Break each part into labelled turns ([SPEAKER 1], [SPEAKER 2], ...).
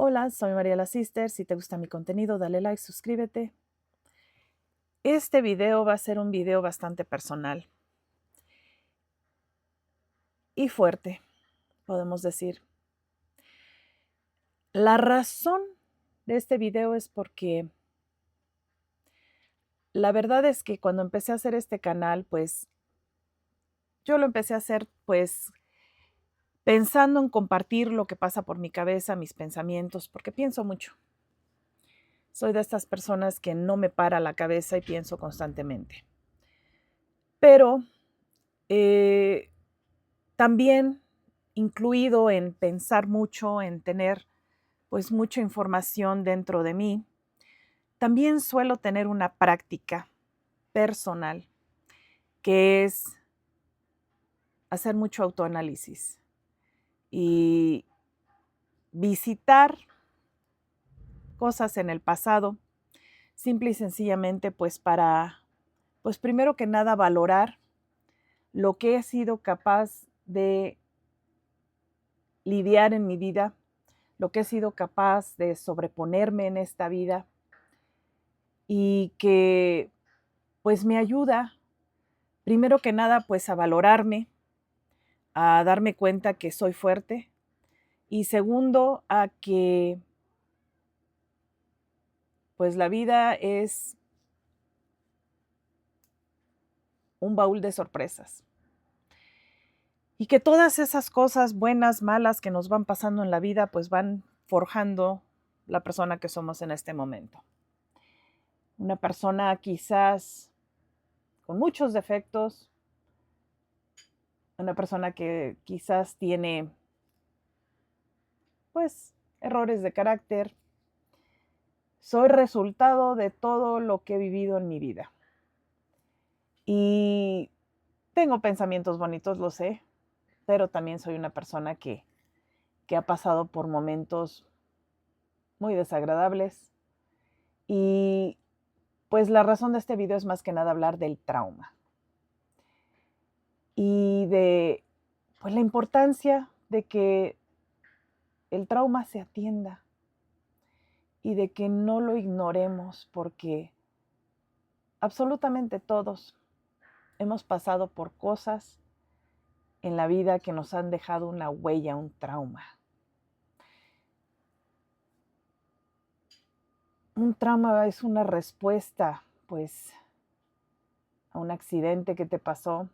[SPEAKER 1] Hola, soy María la Sister. Si te gusta mi contenido, dale like, suscríbete. Este video va a ser un video bastante personal y fuerte, podemos decir. La razón de este video es porque la verdad es que cuando empecé a hacer este canal, pues yo lo empecé a hacer pues pensando en compartir lo que pasa por mi cabeza, mis pensamientos, porque pienso mucho. Soy de estas personas que no me para la cabeza y pienso constantemente. Pero también incluido en pensar mucho, en tener pues mucha información dentro de mí, también suelo tener una práctica personal que es hacer mucho autoanálisis y visitar cosas en el pasado, simple y sencillamente pues para, pues primero que nada valorar lo que he sido capaz de lidiar en mi vida, lo que he sido capaz de sobreponerme en esta vida y que pues me ayuda primero que nada pues a valorarme, a darme cuenta que soy fuerte y segundo a que pues la vida es un baúl de sorpresas y que todas esas cosas buenas, malas que nos van pasando en la vida pues van forjando la persona que somos en este momento. Una persona quizás con muchos defectos, una persona que quizás tiene pues errores de carácter. Soy resultado de todo lo que he vivido en mi vida. Y tengo pensamientos bonitos, lo sé, pero también soy una persona que ha pasado por momentos muy desagradables. Y pues la razón de este video es más que nada hablar del trauma y de pues la importancia de que el trauma se atienda y de que no lo ignoremos porque absolutamente todos hemos pasado por cosas en la vida que nos han dejado una huella, un trauma. Un trauma es una respuesta, pues, a un accidente que te pasó,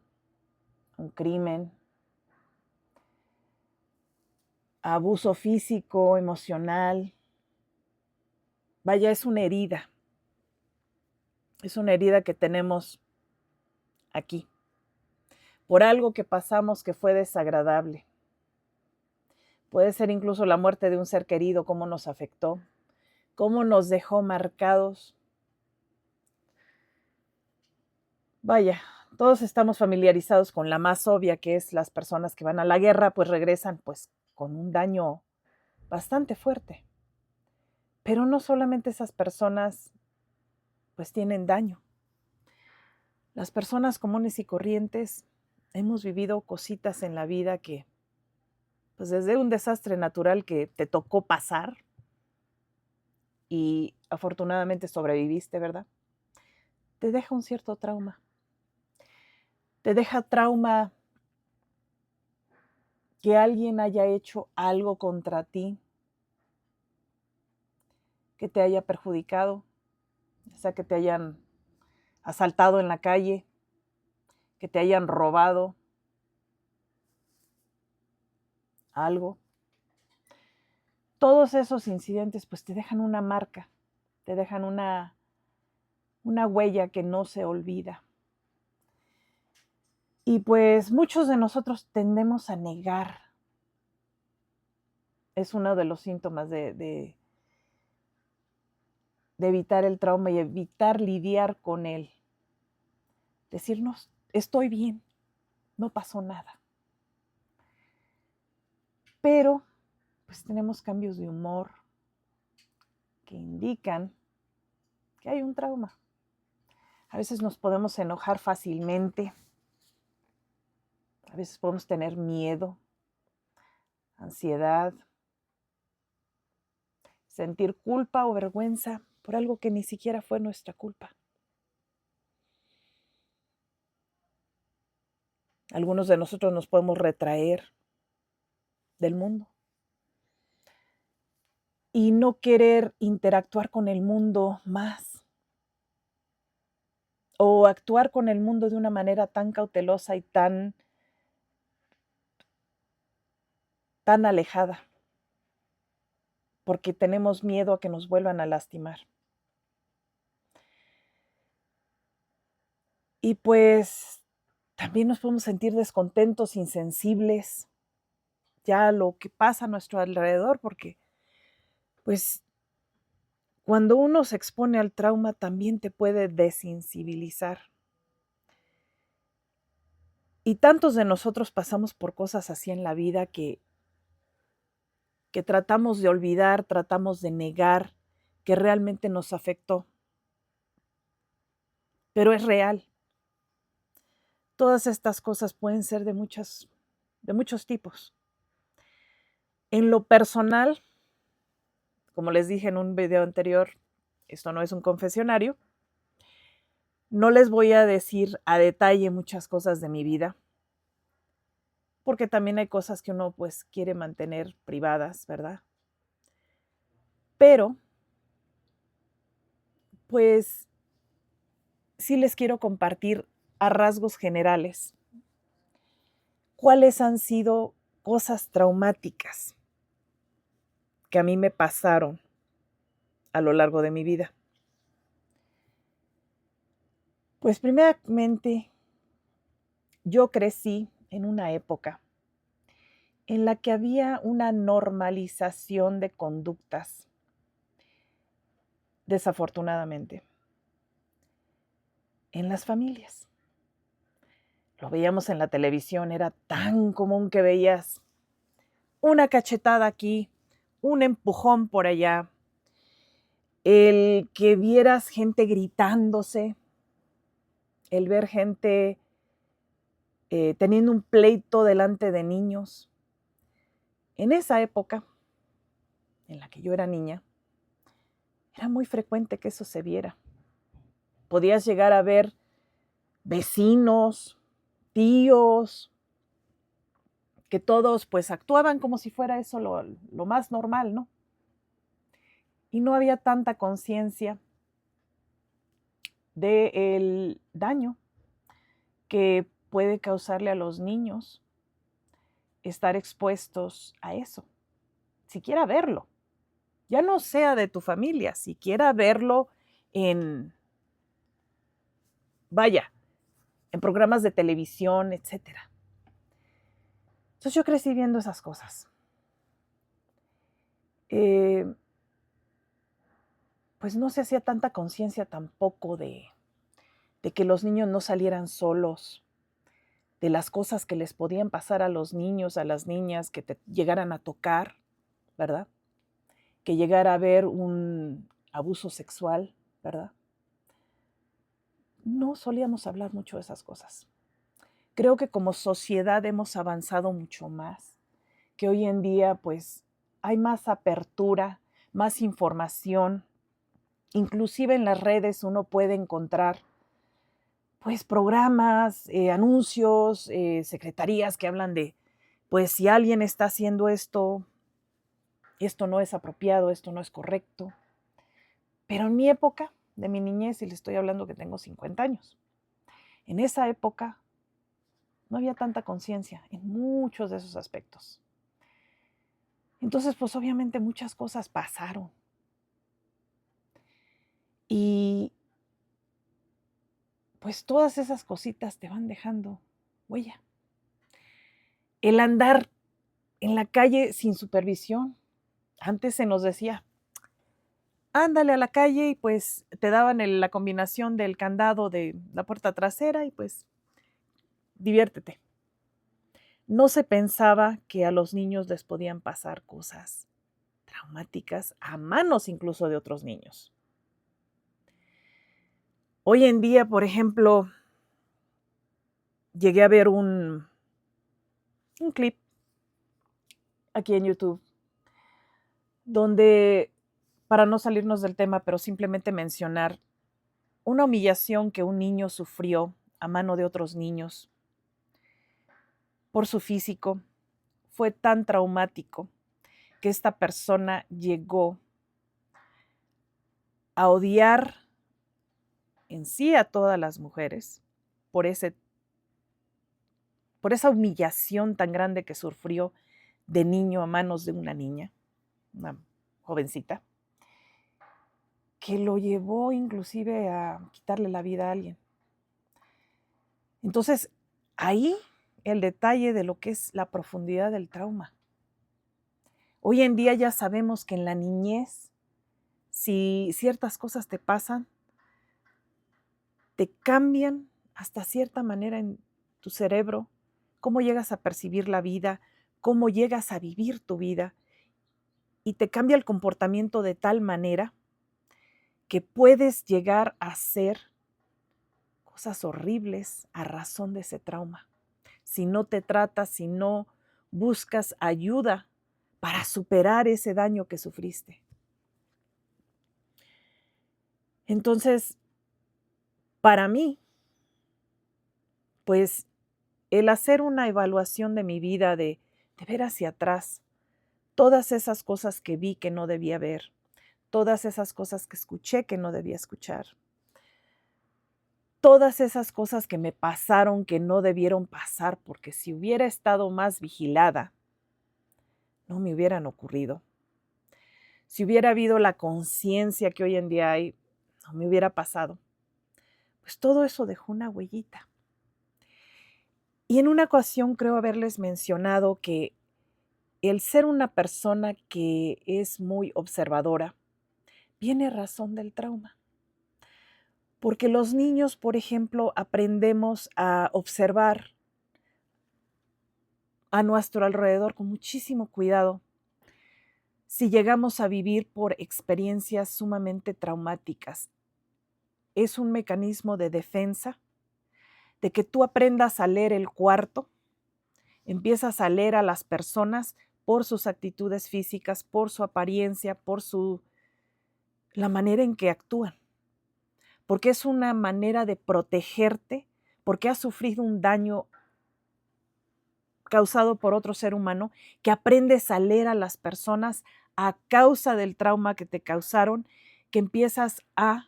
[SPEAKER 1] un crimen, a abuso físico, emocional. Vaya, es una herida. Es una herida que tenemos aquí, por algo que pasamos que fue desagradable. Puede ser incluso la muerte de un ser querido, cómo nos afectó, cómo nos dejó marcados. Vaya, todos estamos familiarizados con la más obvia, que es las personas que van a la guerra, pues regresan pues con un daño bastante fuerte. Pero no solamente esas personas pues tienen daño. Las personas comunes y corrientes hemos vivido cositas en la vida que pues desde un desastre natural que te tocó pasar y afortunadamente sobreviviste, ¿verdad? Te deja un cierto trauma. Te deja trauma que alguien haya hecho algo contra ti, que te haya perjudicado, o sea, que te hayan asaltado en la calle, que te hayan robado algo. Todos esos incidentes pues te dejan una marca, te dejan una huella que no se olvida. Y pues muchos de nosotros tendemos a negar. Es uno de los síntomas de evitar el trauma y evitar lidiar con él. Decirnos, estoy bien, no pasó nada. Pero pues tenemos cambios de humor que indican que hay un trauma. A veces nos podemos enojar fácilmente. A veces podemos tener miedo, ansiedad. sentir culpa o vergüenza por algo que ni siquiera fue nuestra culpa. Algunos de nosotros nos podemos retraer del mundo y no querer interactuar con el mundo más o actuar con el mundo de una manera tan cautelosa y tan alejada, porque tenemos miedo a que nos vuelvan a lastimar. Y pues también nos podemos sentir descontentos, insensibles, ya a lo que pasa a nuestro alrededor, porque pues cuando uno se expone al trauma también te puede desensibilizar. Y tantos de nosotros pasamos por cosas así en la vida que tratamos de olvidar, tratamos de negar que realmente nos afectó. Pero es real. Todas estas cosas pueden ser de muchos tipos. En lo personal, como les dije en un video anterior, esto no es un confesionario, no les voy a decir a detalle muchas cosas de mi vida, porque también hay cosas que uno pues quiere mantener privadas, ¿verdad? Pero, pues, sí les quiero compartir a rasgos generales cuáles han sido cosas traumáticas que a mí me pasaron a lo largo de mi vida. Pues primeramente, yo crecí en una época en la que había una normalización de conductas, desafortunadamente, en las familias. Lo veíamos en la televisión, era tan común que veías una cachetada aquí, un empujón por allá, el que vieras gente gritándose, el ver gente teniendo un pleito delante de niños. En esa época, en la que yo era niña, era muy frecuente que eso se viera. Podías llegar a ver vecinos, tíos, que todos pues actuaban como si fuera eso lo más normal, ¿no? Y no había tanta conciencia del daño que puede causarle a los niños estar expuestos a eso, siquiera verlo. Ya no sea de tu familia, siquiera verlo en, vaya, en programas de televisión, etcétera. Entonces yo crecí viendo esas cosas. Pues no se hacía tanta conciencia tampoco de que los niños no salieran solos, de las cosas que les podían pasar a los niños, a las niñas, que te llegaran a tocar, ¿verdad? Que llegara a haber un abuso sexual, ¿verdad? No solíamos hablar mucho de esas cosas. Creo que como sociedad hemos avanzado mucho más, que hoy en día pues hay más apertura, más información, inclusive en las redes uno puede encontrar pues programas, anuncios, secretarías que hablan de, pues si alguien está haciendo esto, esto no es apropiado, esto no es correcto. Pero en mi época, de mi niñez, y le estoy hablando que tengo 50 años, en esa época no había tanta conciencia en muchos de esos aspectos. Entonces, pues obviamente muchas cosas pasaron. Y pues todas esas cositas te van dejando huella. El andar en la calle sin supervisión. Antes se nos decía, ándale a la calle y pues te daban la combinación del candado de la puerta trasera y pues diviértete. No se pensaba que a los niños les podían pasar cosas traumáticas a manos incluso de otros niños. Hoy en día, por ejemplo, llegué a ver un clip aquí en YouTube donde para no salirnos del tema, pero simplemente mencionar una humillación que un niño sufrió a mano de otros niños por su físico fue tan traumático que esta persona llegó a odiar en sí a todas las mujeres por esa humillación tan grande que sufrió de niño a manos de una niña, una jovencita, que lo llevó inclusive a quitarle la vida a alguien. Entonces, ahí el detalle de lo que es la profundidad del trauma. Hoy en día ya sabemos que en la niñez, si ciertas cosas te pasan, te cambian hasta cierta manera en tu cerebro, cómo llegas a percibir la vida, cómo llegas a vivir tu vida, y te cambia el comportamiento de tal manera que puedes llegar a hacer cosas horribles a razón de ese trauma. Si no te tratas, si no buscas ayuda para superar ese daño que sufriste. Entonces, para mí, pues el hacer una evaluación de mi vida, de ver hacia atrás, todas esas cosas que vi que no debía ver, todas esas cosas que escuché que no debía escuchar, todas esas cosas que me pasaron que no debieron pasar, porque si hubiera estado más vigilada, no me hubieran ocurrido. Si hubiera habido la conciencia que hoy en día hay, no me hubiera pasado. Pues todo eso dejó una huellita. Y en una ocasión creo haberles mencionado que el ser una persona que es muy observadora viene a razón del trauma. Porque los niños, por ejemplo, aprendemos a observar a nuestro alrededor con muchísimo cuidado. Si llegamos a vivir por experiencias sumamente traumáticas, es un mecanismo de defensa, de que tú aprendas a leer el cuarto, empiezas a leer a las personas por sus actitudes físicas, por su apariencia, por la manera en que actúan. Porque es una manera de protegerte, porque has sufrido un daño causado por otro ser humano, que aprendes a leer a las personas a causa del trauma que te causaron, que empiezas a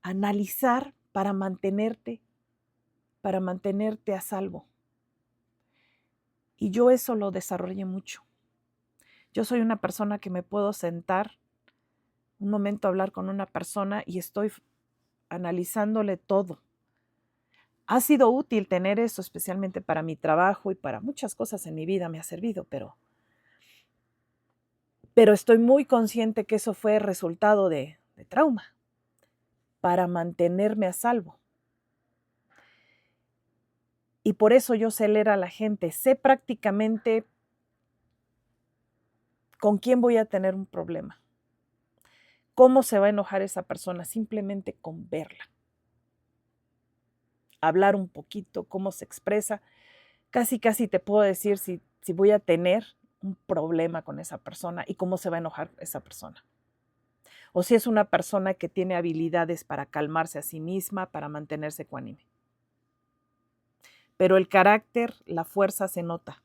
[SPEAKER 1] analizar para mantenerte a salvo. Y yo eso lo desarrollé mucho. Yo soy una persona que me puedo sentar un momento a hablar con una persona y estoy analizándole todo. Ha sido útil tener eso, especialmente para mi trabajo y para muchas cosas en mi vida me ha servido, pero estoy muy consciente que eso fue resultado de trauma, para mantenerme a salvo. Y por eso yo sé leer a la gente, sé prácticamente con quién voy a tener un problema, cómo se va a enojar esa persona, simplemente con verla. Hablar un poquito, cómo se expresa, casi te puedo decir si voy a tener un problema con esa persona y cómo se va a enojar esa persona. O si es una persona que tiene habilidades para calmarse a sí misma, para mantenerse ecuánime. Pero el carácter, la fuerza se nota.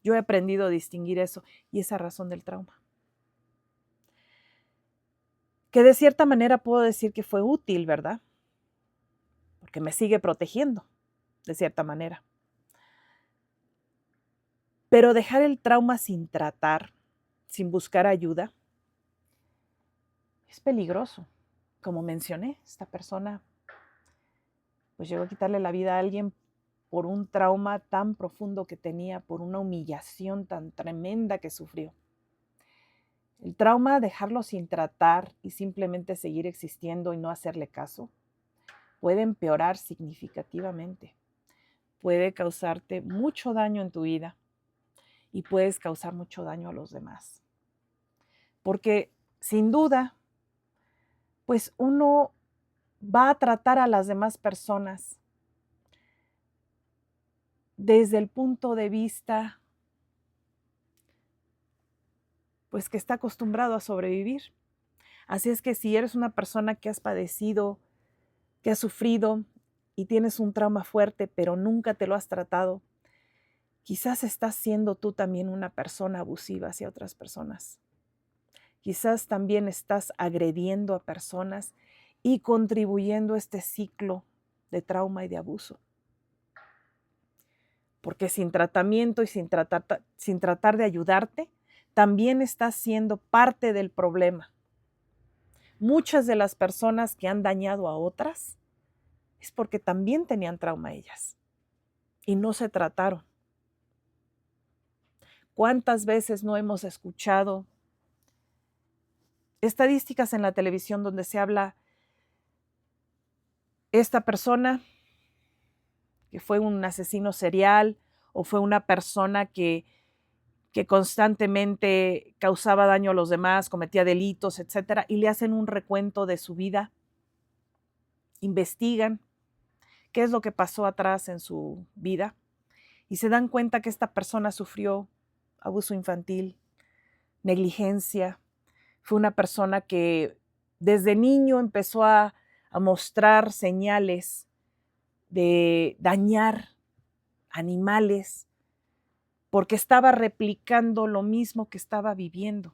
[SPEAKER 1] Yo he aprendido a distinguir eso y esa razón del trauma. Que de cierta manera puedo decir que fue útil, ¿verdad? Porque me sigue protegiendo, de cierta manera. Pero dejar el trauma sin tratar, sin buscar ayuda, es peligroso. Como mencioné, esta persona pues llegó a quitarle la vida a alguien por un trauma tan profundo que tenía, por una humillación tan tremenda que sufrió. El trauma, dejarlo sin tratar y simplemente seguir existiendo y no hacerle caso, puede empeorar significativamente. Puede causarte mucho daño en tu vida y puedes causar mucho daño a los demás. Porque sin duda, pues uno va a tratar a las demás personas desde el punto de vista pues que está acostumbrado a sobrevivir. Así es que si eres una persona que has padecido, que has sufrido y tienes un trauma fuerte, pero nunca te lo has tratado, quizás estás siendo tú también una persona abusiva hacia otras personas. Quizás también estás agrediendo a personas y contribuyendo a este ciclo de trauma y de abuso. Porque sin tratamiento y sin tratar de ayudarte, también estás siendo parte del problema. Muchas de las personas que han dañado a otras es porque también tenían trauma ellas y no se trataron. ¿Cuántas veces no hemos escuchado estadísticas en la televisión donde se habla esta persona que fue un asesino serial o fue una persona que constantemente causaba daño a los demás, cometía delitos, etcétera, y le hacen un recuento de su vida, investigan qué es lo que pasó atrás en su vida y se dan cuenta que esta persona sufrió abuso infantil, negligencia, fue una persona que desde niño empezó a mostrar señales de dañar animales porque estaba replicando lo mismo que estaba viviendo.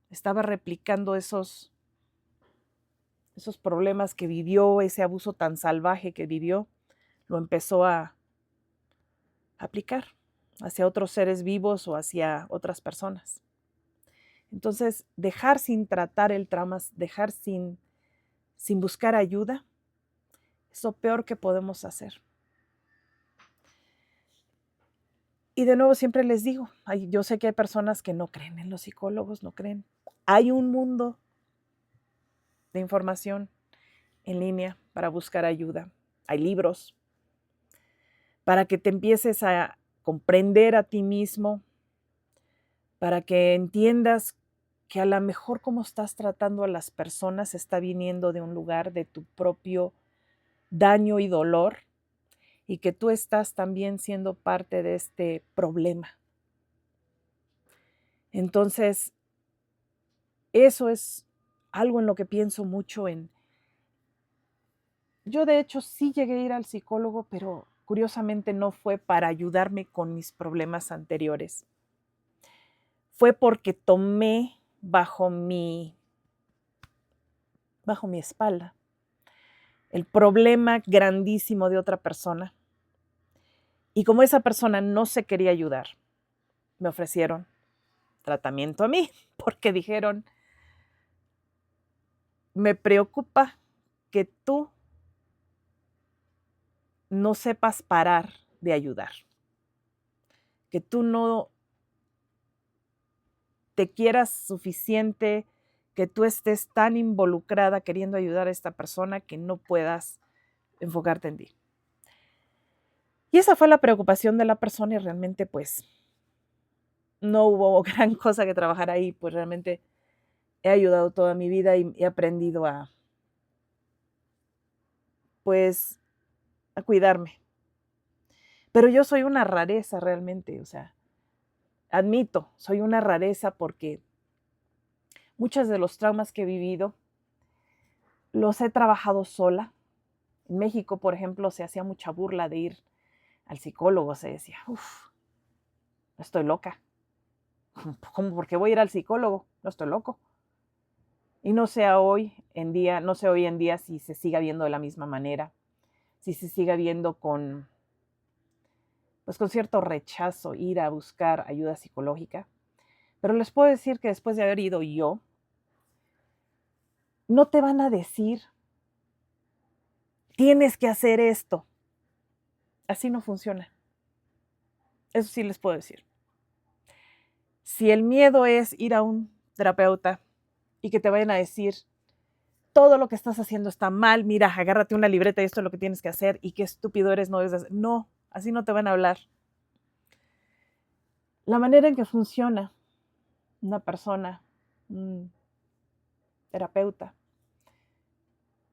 [SPEAKER 1] Estaba replicando esos problemas que vivió, ese abuso tan salvaje que vivió, lo empezó a aplicar hacia otros seres vivos o hacia otras personas. Entonces, dejar sin tratar el trauma, dejar sin buscar ayuda, es lo peor que podemos hacer. Y de nuevo siempre les digo, yo sé que hay personas que no creen en los psicólogos, no creen. Hay un mundo de información en línea para buscar ayuda. Hay libros para que te empieces a comprender a ti mismo, para que entiendas que a lo mejor como estás tratando a las personas está viniendo de un lugar de tu propio daño y dolor y que tú estás también siendo parte de este problema. Entonces, eso es algo en lo que pienso mucho Yo de hecho sí llegué a ir al psicólogo, pero curiosamente no fue para ayudarme con mis problemas anteriores. Fue porque tomé bajo mi espalda el problema grandísimo de otra persona. Y como esa persona no se quería ayudar, me ofrecieron tratamiento a mí, porque dijeron, me preocupa que tú no sepas parar de ayudar, que tú no te quieras suficiente, que tú estés tan involucrada queriendo ayudar a esta persona que no puedas enfocarte en ti. Y esa fue la preocupación de la persona y realmente pues no hubo gran cosa que trabajar ahí, pues realmente he ayudado toda mi vida y he aprendido a cuidarme. Pero yo soy una rareza realmente, o sea, admito, soy una rareza porque muchos de los traumas que he vivido los he trabajado sola. En México, por ejemplo, se hacía mucha burla de ir al psicólogo, se decía, no estoy loca. ¿Cómo? ¿Por qué voy a ir al psicólogo? No estoy loco. Y no sé hoy en día si se siga viendo de la misma manera, si se siga viendo con cierto rechazo ir a buscar ayuda psicológica. Pero les puedo decir que después de haber ido yo, no te van a decir, tienes que hacer esto. Así no funciona. Eso sí les puedo decir. Si el miedo es ir a un terapeuta y que te vayan a decir, todo lo que estás haciendo está mal, mira, agárrate una libreta y esto es lo que tienes que hacer y qué estúpido eres, no debes hacer. No, así no te van a hablar. La manera en que funciona una persona, un terapeuta,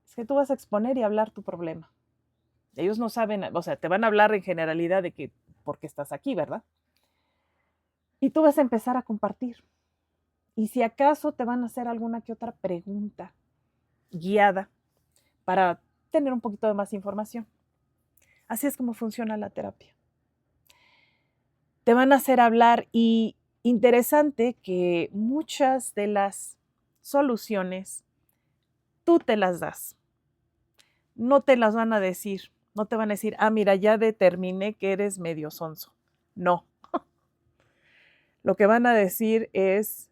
[SPEAKER 1] es que tú vas a exponer y hablar tu problema. Ellos no saben, o sea, te van a hablar en generalidad de que por qué estás aquí, ¿verdad? Y tú vas a empezar a compartir. Y si acaso te van a hacer alguna que otra pregunta guiada para tener un poquito de más información. Así es como funciona la terapia. Te van a hacer hablar y interesante que muchas de las soluciones tú te las das. No te las van a decir. No te van a decir, mira, ya determiné que eres medio sonso. No. Lo que van a decir es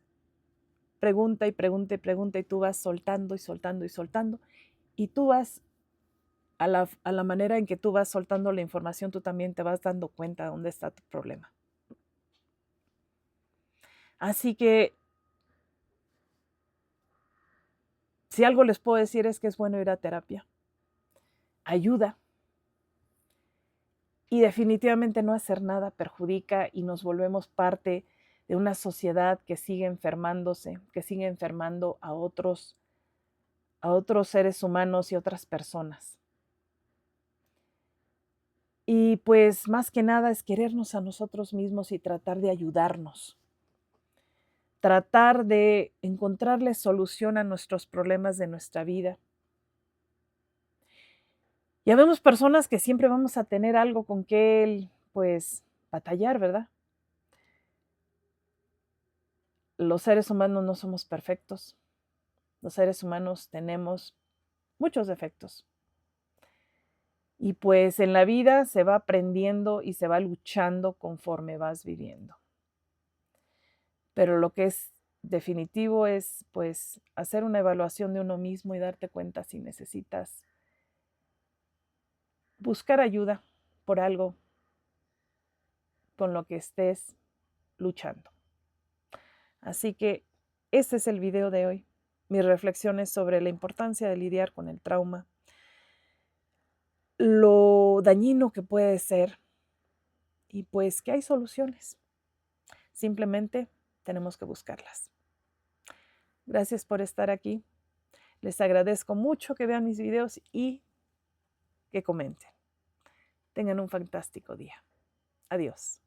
[SPEAKER 1] pregunta y pregunta y pregunta y tú vas soltando y soltando y soltando y tú vas a la manera en que tú vas soltando la información, tú también te vas dando cuenta de dónde está tu problema. Así que si algo les puedo decir es que es bueno ir a terapia. Ayuda. Y definitivamente no hacer nada perjudica y nos volvemos parte de una sociedad que sigue enfermándose, que sigue enfermando a otros seres humanos y otras personas. Y pues más que nada es querernos a nosotros mismos y tratar de ayudarnos. Tratar de encontrarle solución a nuestros problemas de nuestra vida. Ya vemos personas que siempre vamos a tener algo con que pues, batallar, ¿verdad? Los seres humanos no somos perfectos. Los seres humanos tenemos muchos defectos. Y pues en la vida se va aprendiendo y se va luchando conforme vas viviendo. Pero lo que es definitivo es pues hacer una evaluación de uno mismo y darte cuenta si necesitas buscar ayuda por algo con lo que estés luchando. Así que este es el video de hoy. Mis reflexiones sobre la importancia de lidiar con el trauma, lo dañino que puede ser y pues que hay soluciones. Simplemente tenemos que buscarlas. Gracias por estar aquí. Les agradezco mucho que vean mis videos y que comenten. Tengan un fantástico día. Adiós.